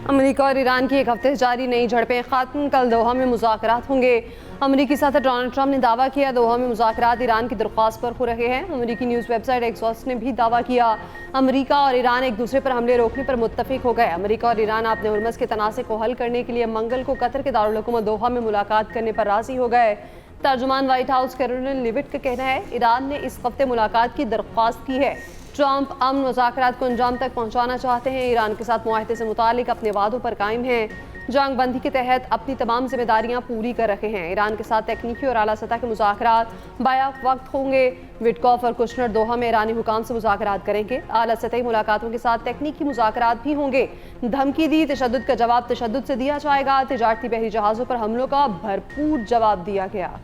America और Iran की एक हफ्ते से जारी नई झड़पें खत्म, कल दोहा में मुज़ाकरात होंगे। अमेरिकी सदर डोनाल्ड ट्रंप ने दावा किया दोहा में मुज़ाकरात ईरान की दरख्वास्त पर हो रहे हैं। अमेरिकी न्यूज़ वेबसाइट एक्सॉस ने भी दावा किया अमेरिका और ईरान एक दूसरे पर हमले रोकने पर मुत्तफिक हो गए। अमेरिका और ईरान अपने हुर्मस के तनाज़े को हल करने के लिए मंगल को कतर के दारुल हुकूमत दोहा में मुलाकात करने पर राजी हो गए। तर्जुमान व्हाइट हाउस कैरोलिन लिविट का कहना है ईरान ने इस हफ्ते मुलाकात की दरख्वास्त की है। ट्रंप अमन मुज़ाकरात को अंजाम तक पहुंचाना चाहते हैं। ईरान के साथ मुआहदे से मुतालिक अपने वादों पर कायम हैं। जंग बंदी के तहत अपनी तमाम जिम्मेदारियां पूरी कर रहे हैं। ईरान के साथ तकनीकी और आला सतह के मुज़ाकरात बायाक वक्त होंगे। विटकॉफ और कुशनर दोहा में ईरानी हुकाम से मुज़ाकरात करेंगे। आला सतही मुलाकातों के साथ तकनीकी मुज़ाकरात भी होंगे। धमकी दी, तशद्दुद का जवाब तशद्दुद से दिया जाएगा। तिजारती बहरी जहाज़ों पर हमलों का भरपूर जवाब दिया गया।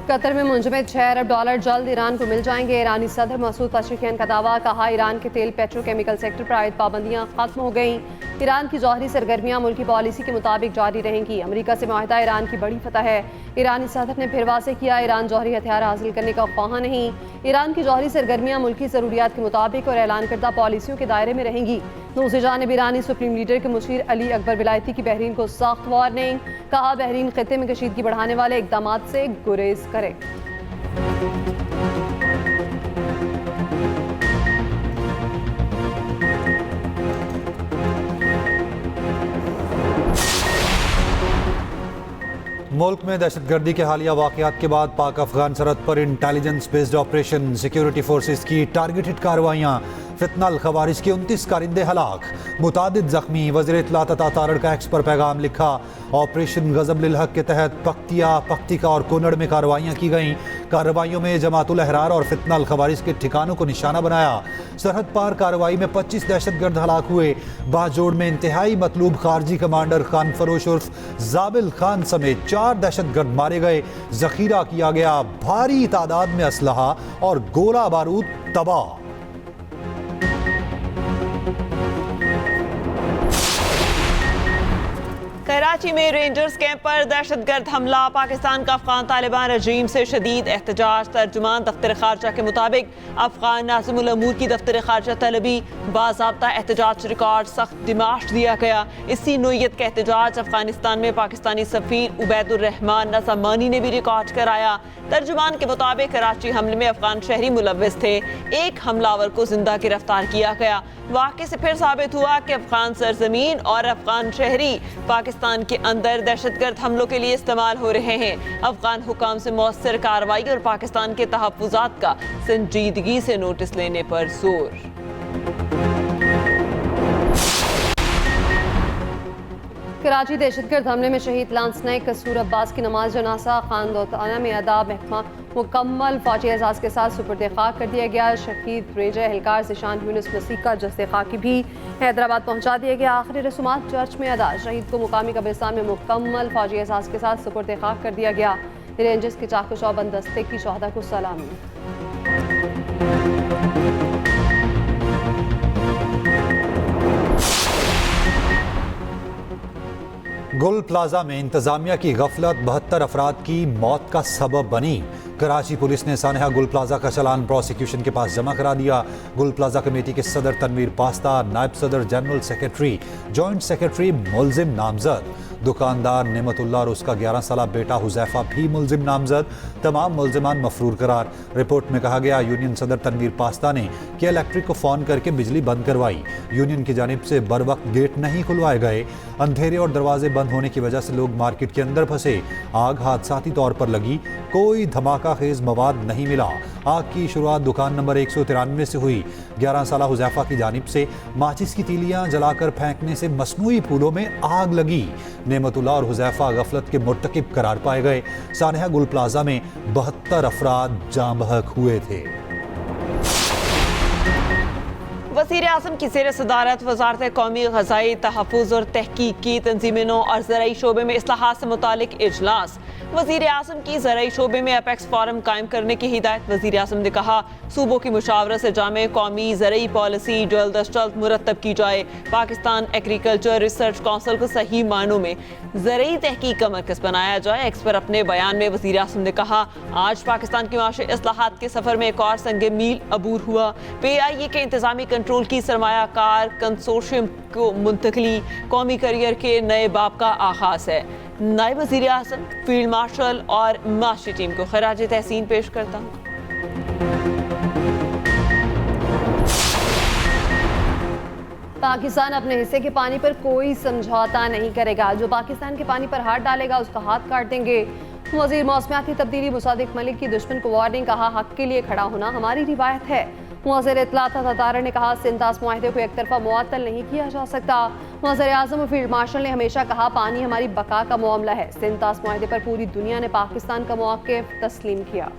कतर में मुंजमद $6 अरब जल्द ईरान को मिल जाएंगे। ईरानी सदर मसूद पज़ेश्कियान का दावा, कहा ईरान के तेल पेट्रोकेमिकल सेक्टर पर आयद पाबंदियां खत्म हो गईं। ईरान की जौहरी सरगर्मियां मुल्की पॉलिसी के मुताबिक जारी रहेंगी। अमेरिका से मुआहदा ईरान की बड़ी फतह है। ईरानी सदर ने फिर वाज़ेह किया ईरान जौहरी हथियार हासिल करने का ख्वाह नहीं। ईरान की जौहरी सरगर्मियां मुल्की ज़रूरियात के मुताबिक और ऐलान करदा पॉलिसियों के दायरे में रहेंगी। दूसरी जानिब ईरानी सुप्रीम लीडर के मुशीर अली अकबर विलायती की बहरीन को सख्त वार्निंग, कहा बहरीन खित्ते में कशीदगी बढ़ाने वाले इकदाम से गुरेज करे। मुल्क में दहशतगर्दी के हालिया वाक़यात के बाद पाक अफगान सरहद पर intelligence based operation, security forces की टारगेटेड कार्रवाइयाँ, फितनल खवारिज के 29 कारिंदे हलाक, मुतादिद जख्मी। वज़ीर इत्तलात अता तारड़ का एक्स पर पैगाम लिखा। ऑपरेशन गज़ब लिल हक के तहत पख्तिया, पख्तिका और कोनड़ में कार्रवाइयाँ की गईं। कार्रवाइयों में जमातुल अहरार और फितनल खवारिज के ठिकानों को निशाना बनाया। सरहद पार कार्रवाई में 25 दहशतगर्द हलाक हुए। बाजोड़ में इंतहाई मतलूब खारजी कमांडर खान फरोश उर्फ जाबिल खान समेत 4 दहशतगर्द मारे गए। जखीरा किया गया भारी तादाद में असलहा और गोला बारूद तबाह। कराची में रेंजर्स कैंप पर दहशतगर्द हमला, पाकिस्तान का अफगान तालिबान रजीम से शदीद एहतजाज। तर्जुमान दफ्तर खारजा के मुताबिक अफगान नाज़िमुल अमूर की दफ्तर खारजा तलबी बाज़ाब्ता एहतजाज रिकॉर्ड सख्त डिमाश दिया गया। इसी नोयत का एहतजाज अफगानिस्तान में पाकिस्तानी सफ़ीर उबैदुर रहमान नज़ामानी ने भी रिकॉर्ड कराया। तर्जुमान के मुताबिक कराची हमले में अफगान शहरी मुलव्विस थे। एक हमलावर को जिंदा गिरफ्तार किया गया। वाक़े से फिर साबित हुआ कि अफगान सरजमीन और अफगान शहरी पाकिस्तान के अंदर दहशतगर्द हमलों के लिए इस्तेमाल हो रहे हैं। अफगान हुकाम से मौसर कार्रवाई और पाकिस्तान के तहफ़्फ़ुज़ात का संजीदगी से नोटिस लेने पर जोर। कराची दहशतगर्द हमले में शहीद लांस नाइक कसूर अब्बास की नमाज जनाजा खानदौताना में अदा महकमा मुकम्मल फौजी एजाज के साथ सुपुर्द खाक कर दिया गया। शहीद रेजर एहलकार ज़िशान यूनुस मसीह का जस्ते खाकी भी हैदराबाद पहुंचा दिया गया। आखिरी रसूमात चर्च में अदा। शहीद को मुकामी कब्रिस्तान में मुकम्मल फौजी एजाज के साथ सुपुर्द खाक कर दिया गया। रेंजर्स के चाकू बंद दस्ते की शोहदा को सलामी। गुल प्लाजा में इंतजामिया की गफलत 72 अफराद की मौत का सबब बनी। कराची पुलिस ने सानहा गुल प्लाजा का चलान प्रोसिक्यूशन के पास जमा करा दिया। गुल प्लाजा कमेटी के सदर तनवीर पास्ता, नायब सदर जनरल सेक्रेटरी, जॉइंट सेक्रेटरी मुलजिम नामजद। दुकानदार नेमतुल्लाह और उसका 11 साला बेटा हुजैफा भी मुलजिम नामजद। तमाम मुलजिमान मफरूर करार। रिपोर्ट में कहा गया यूनियन सदर तनवीर पास्ता ने कि इलेक्ट्रिक को फ़ोन करके बिजली बंद करवाई। यूनियन की जानिब से बर वक्त गेट नहीं खुलवाए गए। अंधेरे और दरवाजे बंद होने की वजह से लोग मार्केट के अंदर फंसे। आग हादसाती तौर पर लगी, कोई धमाका खेज मवाद नहीं मिला। आग की शुरुआत दुकान नंबर 193 से हुई। 11 साला हुजैफा की जानिब से माचिस की तीलियां जलाकर फेंकने से मसनूई फूलों में आग लगी। नेमतुल्लाह और हुजैफा गफलत के मुर्तकिब करार पाए गए। सानहा गुल प्लाजा में 72 अफराद जाँ बहक हुए थे। वज़ीर आज़म की ज़ेर सदारत वज़ारत कौमी ग़ज़ाई तहफ़्फ़ुज़ और तहक़ीक़ की तंज़ीम नौ और ज़राई शोबे में इस्लाहात से मुतालिक इजलास। वज़ीर आज़म की ज़राई शोबे में अपेक्स फोरम कायम करने की हिदायत। वज़ीर आज़म ने कहा सूबों की मुशावरत से जामे कौमी ज़राई पॉलिसी जल्द अज जल्द मुरतब की जाए। पाकिस्तान एग्रीकल्चर रिसर्च काउंसिल को सही मानों में ज़राई तहक़ीक़ का मरकज़ बनाया जाए। एक्सपर अपने बयान में वज़ीर आज़म ने कहा आज पाकिस्तान की माशी इस्लाहात के सफ़र में एक और संग मील अबूर हुआ। PIA के इंतज़ामी कंट्रोल की सरमायाकार कंसोर्शियम को मुंतकली कौमी करियर के नए बाब का आगाज़ है। नायब वज़ीर आज़म फील्ड मार्शल और माशी टीम को खराज तहसीन पेश करता हूँ। पाकिस्तान अपने हिस्से के पानी पर कोई समझौता नहीं करेगा। जो पाकिस्तान के पानी पर हाथ डालेगा उसका हाथ काट देंगे। वज़ीर मौसमियाती तब्दीली मुसादिक मलिक की दुश्मन को वार्निंग। कहा हक के लिए खड़ा होना हमारी रिवायत है। वज़ीर इत्तलात अतारा ने कहा सिंतास मुआहदे को एक तरफा मुअत्तल नहीं किया जा सकता। वज़ीर आज़म और फील्ड मार्शल ने हमेशा कहा पानी हमारी बका का मामला है। सिंतास मुआहदे पर पूरी दुनिया ने पाकिस्तान का मौक़िफ़ तस्लीम किया।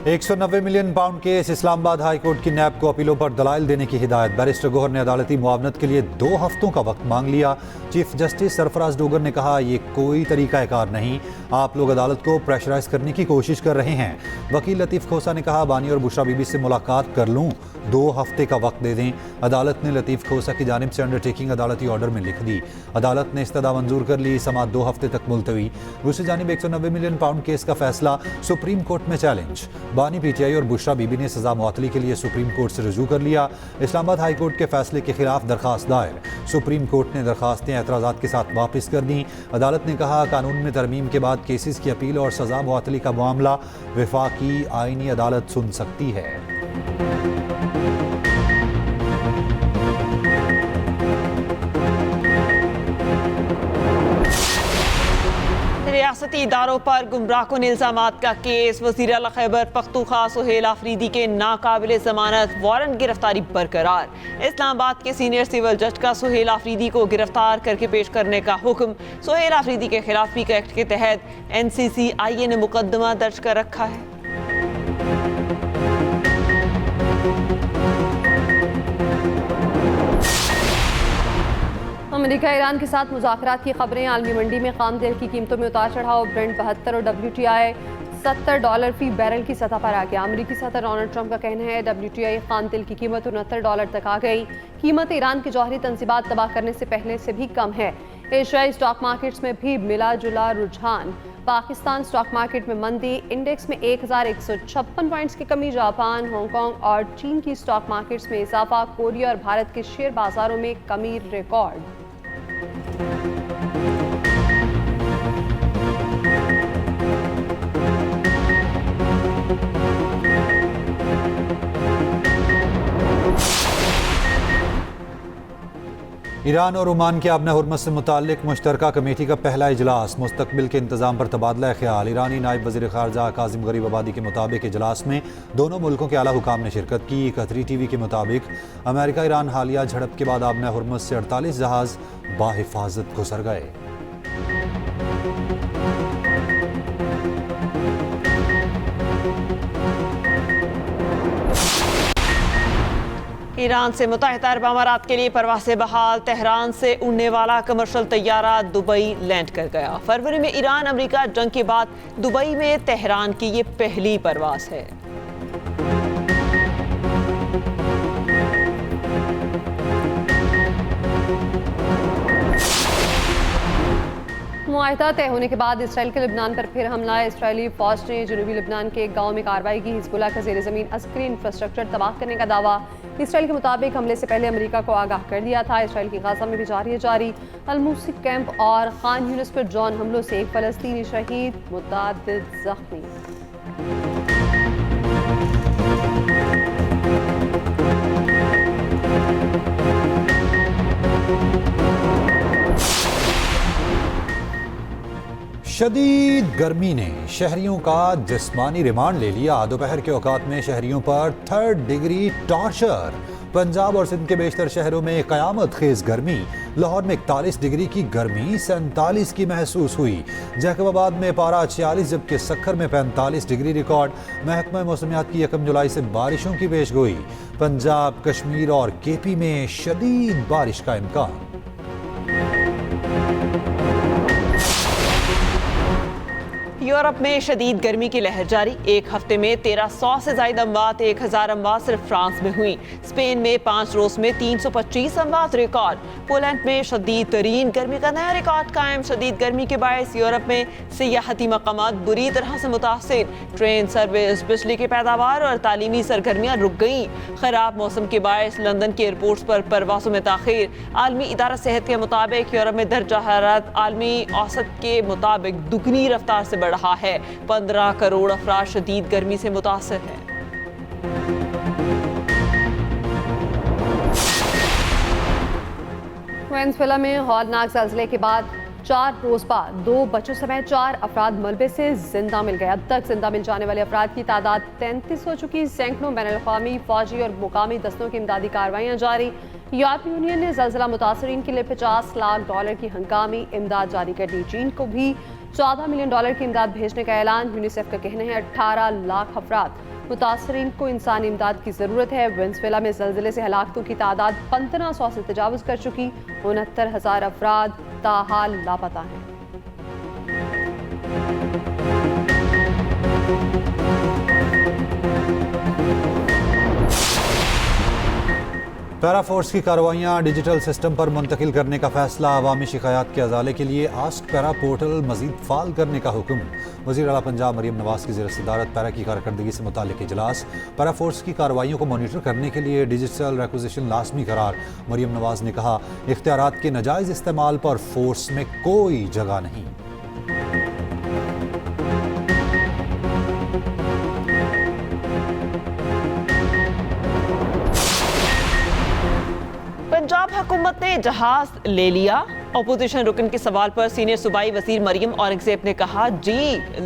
£190 million case. Islamabad high court की नैब को अपीलों पर दलाइल देने की हिदायत। बैरिस्टर गोहर ने अदालती मुआवनत के लिए 2 हफ्तों का वक्त मांग लिया। चीफ जस्टिस सरफराज डोगर ने कहा ये कोई तरीक़ाकार नहीं, आप लोग अदालत को प्रेशराइज करने की कोशिश कर रहे हैं। वकील लतीफ़ खोसा ने कहा बानी और बुशरा बीबी से मुलाकात कर लूँ, 2 हफ्ते का वक्त दे दें। अदालत ने लतीफ़ खोसा की जानिब से अंडरटेकिंग अदालती ऑर्डर में लिख दी। अदालत ने इस्तदा मंजूर कर ली। समाअत 2 हफ्ते तक मुलतवी। दूसरी जानिब £190 मिलियन केस का फैसला सुप्रीम कोर्ट में चैलेंज। बानी PTI और बुशरा बीबी ने सजा मुअत्तली के लिए सुप्रीम कोर्ट से रुजू कर लिया। इस्लामाबाद हाई कोर्ट के फैसले के खिलाफ दरखास्त दायर। सुप्रीम कोर्ट ने दरखास्तें एतराज़ात के साथ वापस कर दी। अदालत ने कहा कानून में तरमीम के बाद केसेस की अपील और सजा मुअत्तली का मामला वफाकी आईनी अदालत सुन सकती है। रियासती इदारों पर गुमराहकुन इल्ज़ामात का केस। वज़ीर आला खैबर पख्तूनख्वा सुहेल आफरीदी के नाकाबिल ज़मानत वारंट गिरफ्तारी बरकरार। इस्लामाबाद के सीनियर सिविल जज का सुहेल आफरीदी को गिरफ्तार करके पेश करने का हुक्म। सुहेल आफरीदी के खिलाफ पीक एक्ट के तहत NCCIA ने मुकदमा दर्ज कर रखा है। अमेरिका ईरान के साथ मुज़ाकरात की खबरें। आलमी मंडी में खाम तेल की कीमतों में उतार चढ़ाव। ब्रेंट 72 और WTI $70 फी बैरल की सतह पर आ गया। अमेरिकी सदर डोनाल्ड ट्रंप का कहना है WTI खाम तेल की कीमत $69 तक आ गई। कीमत ईरान के जौहरी तंसीबात तबाह करने से पहले से भी कम है। एशियाई स्टॉक मार्केट्स में भी मिला जुला रुझान। पाकिस्तान स्टॉक मार्केट में मंदी, इंडेक्स में 1156 पॉइंट्स की कमी। जापान, हांगकांग और चीन की स्टॉक मार्केट्स में इजाफा। कोरिया और भारत के शेयर बाजारों में कमी रिकॉर्ड। ईरान और ओमान के आबना हुर्मत से मुताल्लिक मुश्तरका कमेटी का पहला इजलास। मुस्तकबिल के इंतजाम पर तबादला ख्याल। ईरानी नायब वज़ीर ख़ारजा काज़िम गरीबाबादी के मुताबिक इजलास में दोनों मुल्कों के आला हुकाम ने शिरकत की। कतरी TV के मुताबिक अमेरिका ईरान हालिया झड़प के बाद आबना हुर्मत से 48 जहाज़ बाहिफाजत गुजर गए। ईरान से मुत्तहिदा अरब अमारात के लिए परवाज़ें बहाल। तेहरान से उड़ने वाला कमर्शियल तैयारा दुबई लैंड कर गया। फरवरी में ईरान अमेरिका जंग के बाद दुबई में तेहरान की ये पहली परवाज़ है। मुआहदा तय होने के बाद इसराइल के लिबनान पर फिर हमला। इसराइली फौज ने जनूबी लिबनान के एक गांव में कार्रवाई की। हिजबुल्लाह का ज़ेर ज़मीन अस्करी इंफ्रास्ट्रक्चर तबाह करने का दावा। इसराइल के मुताबिक हमले से पहले अमेरिका को आगाह कर दिया था। इसराइल की गाजा में भी जारी अलमूसी कैंप और खान यूनिस पर ड्रोन हमलों से एक फ़लस्तीनी शहीद, मुतअद्दिद ज़ख्मी। शदीद गर्मी ने शहरियों का जिस्मानी रिमांड ले लिया। दोपहर के औकात में शहरियों पर 3rd डिग्री टॉर्चर। पंजाब और सिंध के बेशतर शहरों में कयामत खेज गर्मी। लाहौर में 41 डिग्री की गर्मी 47 की महसूस हुई। जैकबाबाद में पारा 46 जबकि सक्खर में 45 डिग्री रिकॉर्ड। महकमा मौसमियात की 1 जुलाई से बारिशों की पेशगोई। पंजाब, कश्मीर और केपी में शदीद बारिश का इम्कान। यूरोप में शदीद गर्मी की लहर जारी। एक हफ्ते में 1300 से ज्यादा अमवात, 1000 अमवात सिर्फ फ्रांस में हुई। स्पेन में 5 रोज में 325 अमवात रिकॉर्ड। पोलैंड में शदीद तरीन गर्मी का नया रिकॉर्ड कायम। शदीद गर्मी के बायस यूरोप में सियाहती मकामात बुरी तरह से मुतासिर। ट्रेन सर्विस, बिजली की पैदावार और तालीमी सरगर्मियाँ रुक गईं। खराब मौसम के बायस लंदन के एयरपोर्ट्स पर परवासों में ताखीर। आलमी इदारा सेहत के मुताबिक यूरोप में दर्जा हरारत आलमी औसत के मुताबिक दुगनी रफ्तार से रहा है। 15 करोड़ अफराद शदीद गर्मी से मुतासिर हैं। वेनेजुएला में हौलनाक ज़लज़ले के बाद 4 रोज बाद 2 बच्चों समेत 4 अफराद मलबे से जिंदा मिल गए। अब तक जिंदा मिल जाने वाले अफराद की तादाद 33 हो चुकी। सैकड़ों बैनुल-अक़वामी फौजी और मुकामी दस्तों की इमदादी कार्रवाइयाँ जारी। यूरोपीय यूनियन ने ज़लज़ला मुतासरीन के लिए $50 लाख की हंगामी इमदाद जारी कर दी। चीन को भी $14 मिलियन की इमदाद भेजने का ऐलान। यूनिसेफ का कहना है 18 लाख अफराद मुतासरीन को इंसानी इमदाद की ज़रूरत है। वेनेजुएला में ज़लज़ले से हलाकतों की तादाद 1500 से तजावुज़ कर चुकी। 69,000 अफराद ताहाल लापता हैं। पैरा फोर्स की कार्रवाइयाँ डिजिटल सिस्टम पर मुंतकिल करने का फैसला। अवामी शिकायत के अजाले के लिए आस्क पैरा पोर्टल मजीद फाल करने का हुक्म। वज़ीर आला पंजाब मरियम नवाज की ज़ेर-ए-सदारत पैरा की कारकर्दगी से मुतालिक इजलास। पैरा फोर्स की कार्रवाइयों को मॉनिटर करने के लिए डिजिटल रिक्विजिशन लाजमी करार। मरियम नवाज ने कहा, इख्तियारात के नाजायज़ इस्तेमाल पर फोर्स में कोई जगह नहीं। पंजाब हुकूमत ने जहाज ले लिया। अपोजिशन रुकन के सवाल पर सीनियर सूबाई वजीर मरियम औरंगजेब ने कहा, जी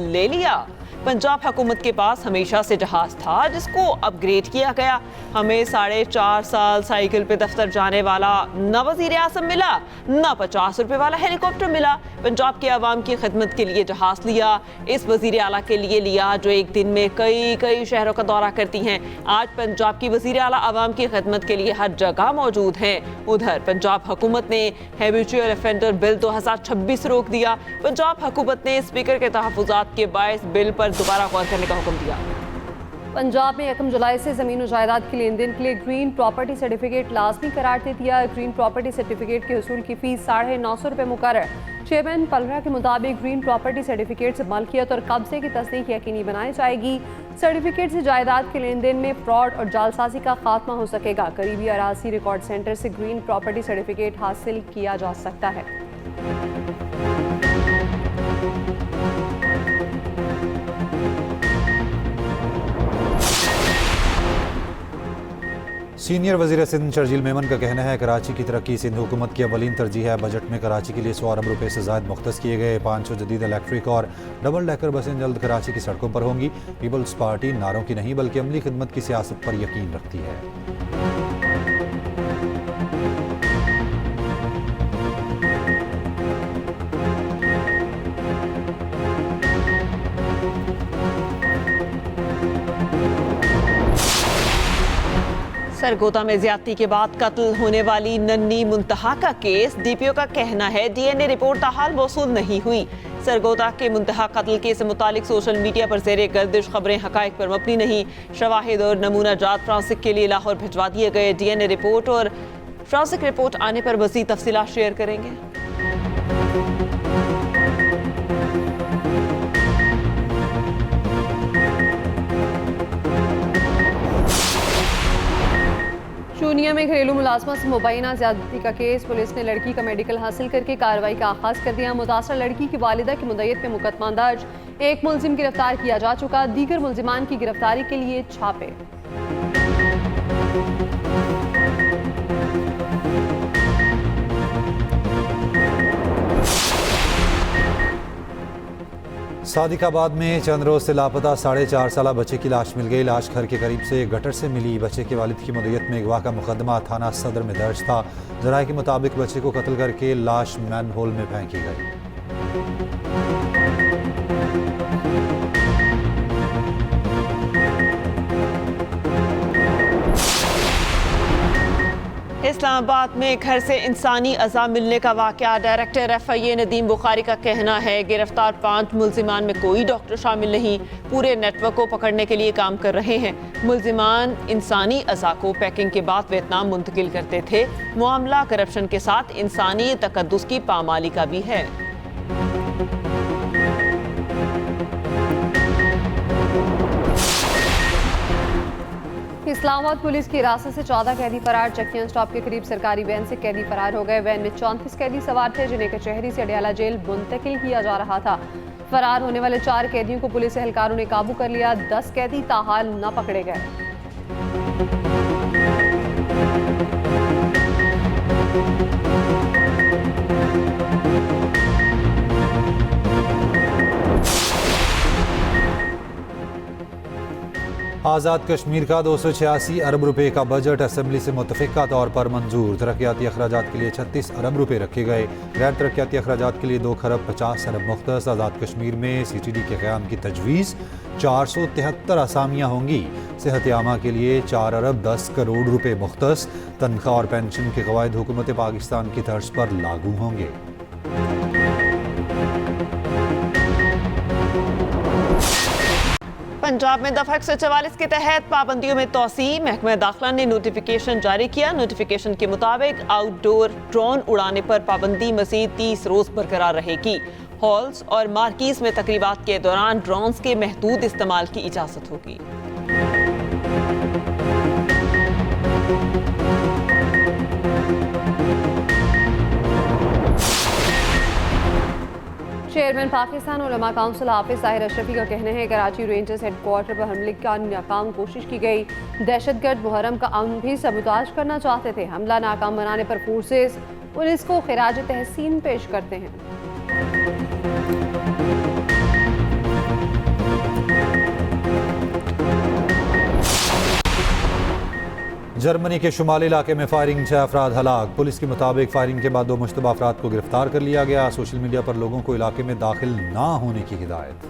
ले लिया। पंजाब हुकूमत के पास हमेशा से जहाज था जिसको अपग्रेड किया गया। हमें 4.5 साल साइकिल पे दफ्तर जाने वाला न वजीर आज़म मिला, न 50 रुपए वाला हेलीकॉप्टर मिला। पंजाब के अवाम की खिदमत के लिए जहाज लिया। इस वजीर आला के लिए लिया जो एक दिन में कई शहरों का दौरा करती हैं। आज पंजाब की वजीर आला अवाम की खिदमत के लिए हर जगह मौजूद हैं। उधर पंजाब हुकूमत ने हैबिचुअल ऑफेंडर बिल 2026 रोक दिया। पंजाब हुकूमत ने स्पीकर के तहफ़्फ़ुज़ात के बायस बिल पर दोबारा गौर करने का हुक्म दिया। पंजाब में 1 जुलाई से ज़मीन और जायदाद के लेन देन के लिए ग्रीन प्रॉपर्टी सर्टिफिकेट लाजमी करार दे दिया। ग्रीन प्रॉपर्टी सर्टिफिकेट के हसूल की फीस 950 रुपये मुकर्रर। चेयरमैन पलरा के मुताबिक ग्रीन प्रॉपर्टी सर्टिफिकेट से मलकियत और कब्जे की तस्दीक यकीनी बनाई जाएगी। सर्टिफिकेट से जायदाद के लेन देन में फ्रॉड और जालसाजी का खात्मा हो सकेगा। करीबी अराजी रिकॉर्ड सेंटर से ग्रीन प्रॉपर्टी सर्टिफिकेट हासिल किया जा सकता है। सीनियर वज़ीर सिंध शर्जील मेमन का कहना है, कराची की तरक्की सिंध हुकूमत की अवलीन तरजीह है। बजट में कराची के लिए 100 अरब रुपये से ज़ायद मुख्तस किए गए। 500 जदीद इलेक्ट्रिक और डबल डेकर बसें जल्द कराची की सड़कों पर होंगी। पीपल्स पार्टी नारों की नहीं बल्कि अमली खिदमत की सियासत पर यकीन रखती है। सरगोदा में ज्यादती के बाद कत्ल होने वाली नन्ही मुंतहा का केस, डीपीओ का कहना है डीएनए रिपोर्ट ताहाल मौसूल नहीं हुई। सरगोदा के मुंतहा कत्ल केस से मुतालिक सोशल मीडिया पर ज़ेरे गर्दिश खबरें हकायक पर मबनी नहीं। शवाहिद और नमूना जात फ्रांसिक के लिए लाहौर भिजवा दिए गए। डीएनए रिपोर्ट और फ्रांसिक रिपोर्ट आने पर मज़ीद तफसीलात शेयर करेंगे। शूनिया में घरेलू मुलाजमत से मुबैना ज्यादती का केस। पुलिस ने लड़की का मेडिकल हासिल करके कार्रवाई का आगाज कर दिया। मुतासर लड़की की वालिदा की मुद्दत में मुकदमा दर्ज। एक मुलजिम गिरफ्तार किया जा चुका। दीगर मुलजिमान की गिरफ्तारी के लिए छापे। सादिकाबाद में चंद रोज से लापता 4.5 साल बच्चे की लाश मिल गई। लाश घर के करीब से गटर से मिली। बच्चे के वालिद की मुद्दत में अगवा का मुकदमा थाना सदर में दर्ज था। जराये के मुताबिक बच्चे को कत्ल करके लाश मैनहोल में फेंकी गई। इस्लामाबाद में घर से इंसानी अज़ा मिलने का वाक़या। डायरेक्टर FIA नदीम बुखारी का कहना है गिरफ्तार 5 मुल्जिमान में कोई डॉक्टर शामिल नहीं, पूरे नेटवर्क को पकड़ने के लिए काम कर रहे हैं। मुल्जिमान इंसानी अज़ा को पैकिंग के बाद वियतनाम मुंतकिल करते थे। मामला करप्शन के साथ इंसानी तकद्दुस की पामाली का भी है। इस्लामाबाद पुलिस की हिरासत से 14 कैदी फरार। चकियां स्टॉप के करीब सरकारी वैन से कैदी फरार हो गए। वैन में 34 कैदी सवार थे जिन्हें कचहरी से अडियाला जेल मुंतकिल किया जा रहा था। फरार होने वाले 4 कैदियों को पुलिस एहलकारों ने काबू कर लिया। 10 कैदी ताहाल न पकड़े गए। आज़ाद कश्मीर का 286 अरब रुपए का बजट असेंबली से मुतफ़िका तौर पर मंजूर। तरक्याती अखराजात के लिए 36 अरब रुपए रखे गए। गैर तरक्याती अखराजात के लिए 2 खरब 50 अरब मुख्तस। आज़ाद कश्मीर में CTD के क़याम की तजवीज़। 473 असामियाँ होंगी। सेहत आमा के लिए 4 अरब 10 करोड़ रुपए मुख्तस। तनख्वाह और पेंशन के क़वायद हुकूमत पाकिस्तान की तर्ज पर लागू होंगे। पंजाब में दफ़ा 144 के तहत पाबंदियों में तोसी। महकमा दाखिला ने नोटिफिकेशन जारी किया। नोटिफिकेशन के मुताबिक आउटडोर ड्रोन उड़ाने पर पाबंदी मज़ीद 30 रोज़ बरकरार रहेगी। हॉल्स और मार्कीज़ में तकरीबात के दौरान ड्रोन्स के महदूद इस्तेमाल की इजाज़त होगी। चेयरमैन पाकिस्तान उलमा काउंसिल हाफिज ताहिर अशरफी का कहना है कराची रेंजर्स हेडक्वार्टर पर हमले का नाकाम कोशिश की गई। दहशतगर्द मुहर्रम का अमन भी सबूताज करना चाहते थे। हमला नाकाम बनाने पर फोर्सेस पुलिस को खिराज तहसीन पेश करते हैं। जर्मनी के शुमाली इलाके में फायरिंग 6 अफराद हलाक। पुलिस के मुताबिक फायरिंग के बाद 2 मुश्तबा अफराद को गिरफ्तार कर लिया गया। सोशल मीडिया पर लोगों को इलाके में दाखिल ना होने की हिदायत।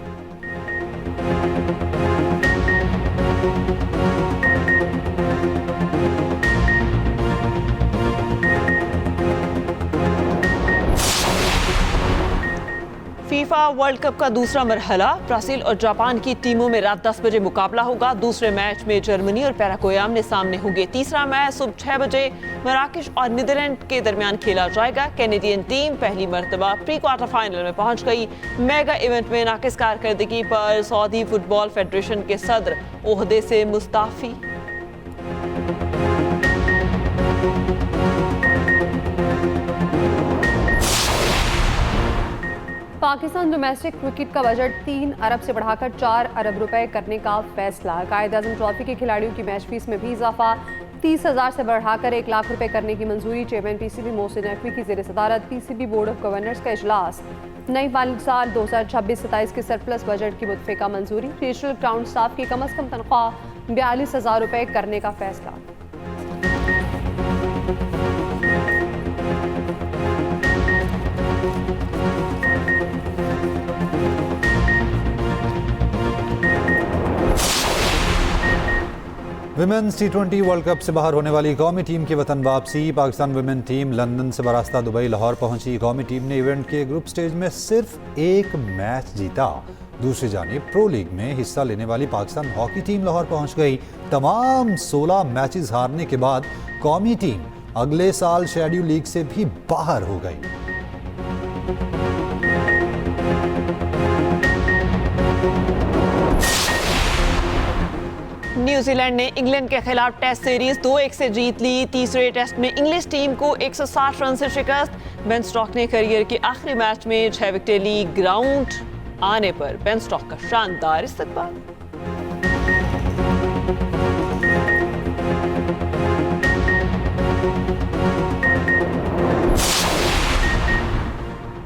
फीफा वर्ल्ड कप का दूसरा मरहला। ब्राजील और जापान की टीमों में रात 10 बजे मुकाबला होगा। दूसरे मैच में जर्मनी और पैराग्वे आमने सामने होंगे। तीसरा मैच सुबह 6 बजे मराकश और नीदरलैंड के दरमियान खेला जाएगा। कैनेडियन टीम पहली मरतबा प्री क्वार्टर फाइनल में पहुंच गई। मेगा इवेंट में नाकिस कारकर्दगी पर सऊदी फुटबॉल फेडरेशन के सदर ओहदे से मुस्ताफी। पाकिस्तान डोमेस्टिक क्रिकेट का बजट 3 अरब से बढ़ाकर 4 अरब रुपए करने का फैसला। कायद-ए-आज़म ट्रॉफी के खिलाड़ियों की मैच फीस में भी इजाफा। 30,000 से बढ़ाकर 1 लाख रुपए करने की मंजूरी। चेयरमैन PCB मोहसिन नकवी की ज़ेर सदारत PCB बोर्ड ऑफ गवर्नर्स का इजलास। नई माली साल 2026-27 के सरप्लस बजट की मुतफ़िका मंजूरी। रीजनल ग्राउंड स्टाफ की कम अज़ कम तनख्वाह 42,000 रुपए करने का फैसला। विमेंस T20 वर्ल्ड कप से बाहर होने वाली कौमी टीम की वतन वापसी। पाकिस्तान विमेन टीम लंदन से बरास्ता दुबई लाहौर पहुंची। कौमी टीम ने इवेंट के ग्रुप स्टेज में सिर्फ 1 मैच जीता। दूसरी जानिब प्रो लीग में हिस्सा लेने वाली पाकिस्तान हॉकी टीम लाहौर पहुंच गई। तमाम 16 मैचेस हारने के बाद कौमी टीम अगले साल शेड्यूल लीग से भी बाहर हो गई। न्यूजीलैंड ने इंग्लैंड के खिलाफ टेस्ट सीरीज 2-1 से जीत ली। तीसरे टेस्ट में इंग्लिश टीम को 160 रन से शिकस्त। बेन स्टॉक ने करियर के आखिरी मैच में 6 विकेटें ली। ग्राउंड आने पर बेन स्टॉक का शानदार इस्तकबाल।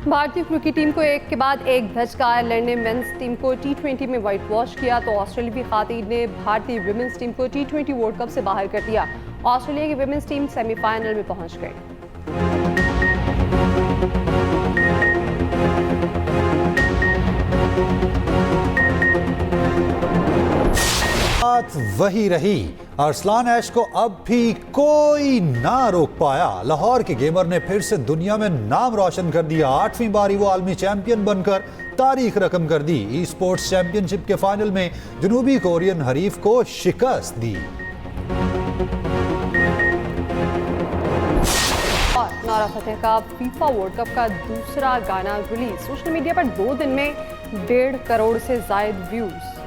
भारतीय क्रिकेट टीम को एक के बाद एक धचका। आयरलैंड ने मेंस टीम को टी20 में व्हाइट वॉश किया तो ऑस्ट्रेलियाई खातून ने भारतीय विमेंस टीम को टी20 वर्ल्ड कप से बाहर कर दिया। ऑस्ट्रेलिया की विमेंस टीम सेमीफाइनल में पहुंच गई। बात वही रही, अरसलान ऐश को अब भी कोई ना रोक पाया। लाहौर के गेमर ने फिर से दुनिया में नाम रोशन कर दिया। 8वीं बारी वो आलमी चैंपियन बनकर तारीख रकम कर दी। ई स्पोर्ट्स चैंपियनशिप के फाइनल में जनूबी कोरियन हरीफ को शिकस्त दी। और नौरा फतेह का फीफा वर्ल्ड कप का दूसरा गाना रिलीज। सोशल मीडिया पर 2 दिन में 1.5 करोड़ से ज्यादा व्यूज।